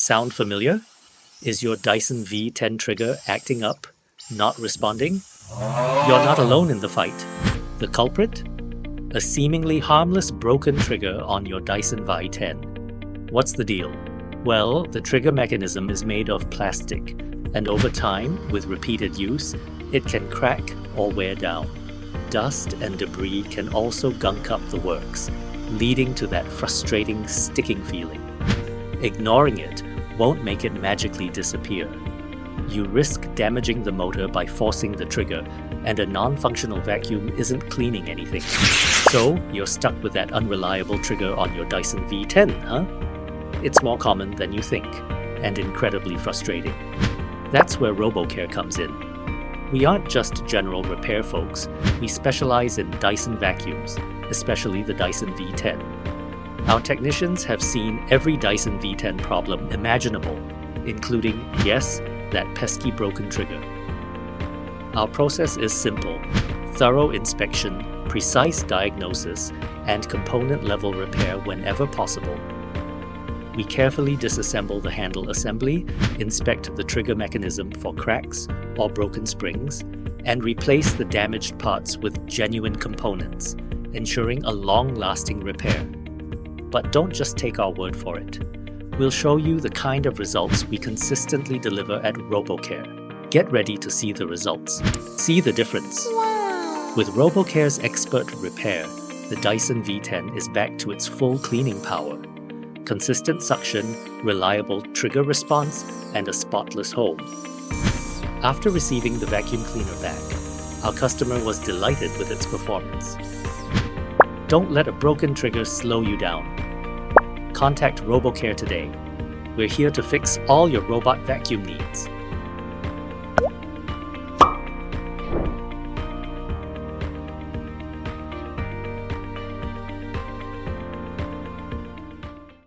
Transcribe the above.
Sound familiar? Is your Dyson V10 trigger acting up, not responding? You're not alone in the fight. The culprit? A seemingly harmless broken trigger on your Dyson V10. What's the deal? Well, the trigger mechanism is made of plastic, and over time, with repeated use, it can crack or wear down. Dust and debris can also gunk up the works, leading to that frustrating sticking feeling. Ignoring it won't make it magically disappear. You risk damaging the motor by forcing the trigger, and a non-functional vacuum isn't cleaning anything. So, you're stuck with that unreliable trigger on your Dyson V10, huh? It's more common than you think, and incredibly frustrating. That's where RoboCare comes in. We aren't just general repair folks, we specialize in Dyson vacuums, especially the Dyson V10. Our technicians have seen every Dyson V10 problem imaginable, including, yes, that pesky broken trigger. Our process is simple: thorough inspection, precise diagnosis, and component-level repair whenever possible. We carefully disassemble the handle assembly, inspect the trigger mechanism for cracks or broken springs, and replace the damaged parts with genuine components, ensuring a long-lasting repair. But don't just take our word for it. We'll show you the kind of results we consistently deliver at RoboCare. Get ready to see the results. See the difference. Wow. With RoboCare's expert repair, the Dyson V10 is back to its full cleaning power. Consistent suction, reliable trigger response, and a spotless home. After receiving the vacuum cleaner back, our customer was delighted with its performance. Don't let a broken trigger slow you down. Contact RoboCare today. We're here to fix all your robot vacuum needs.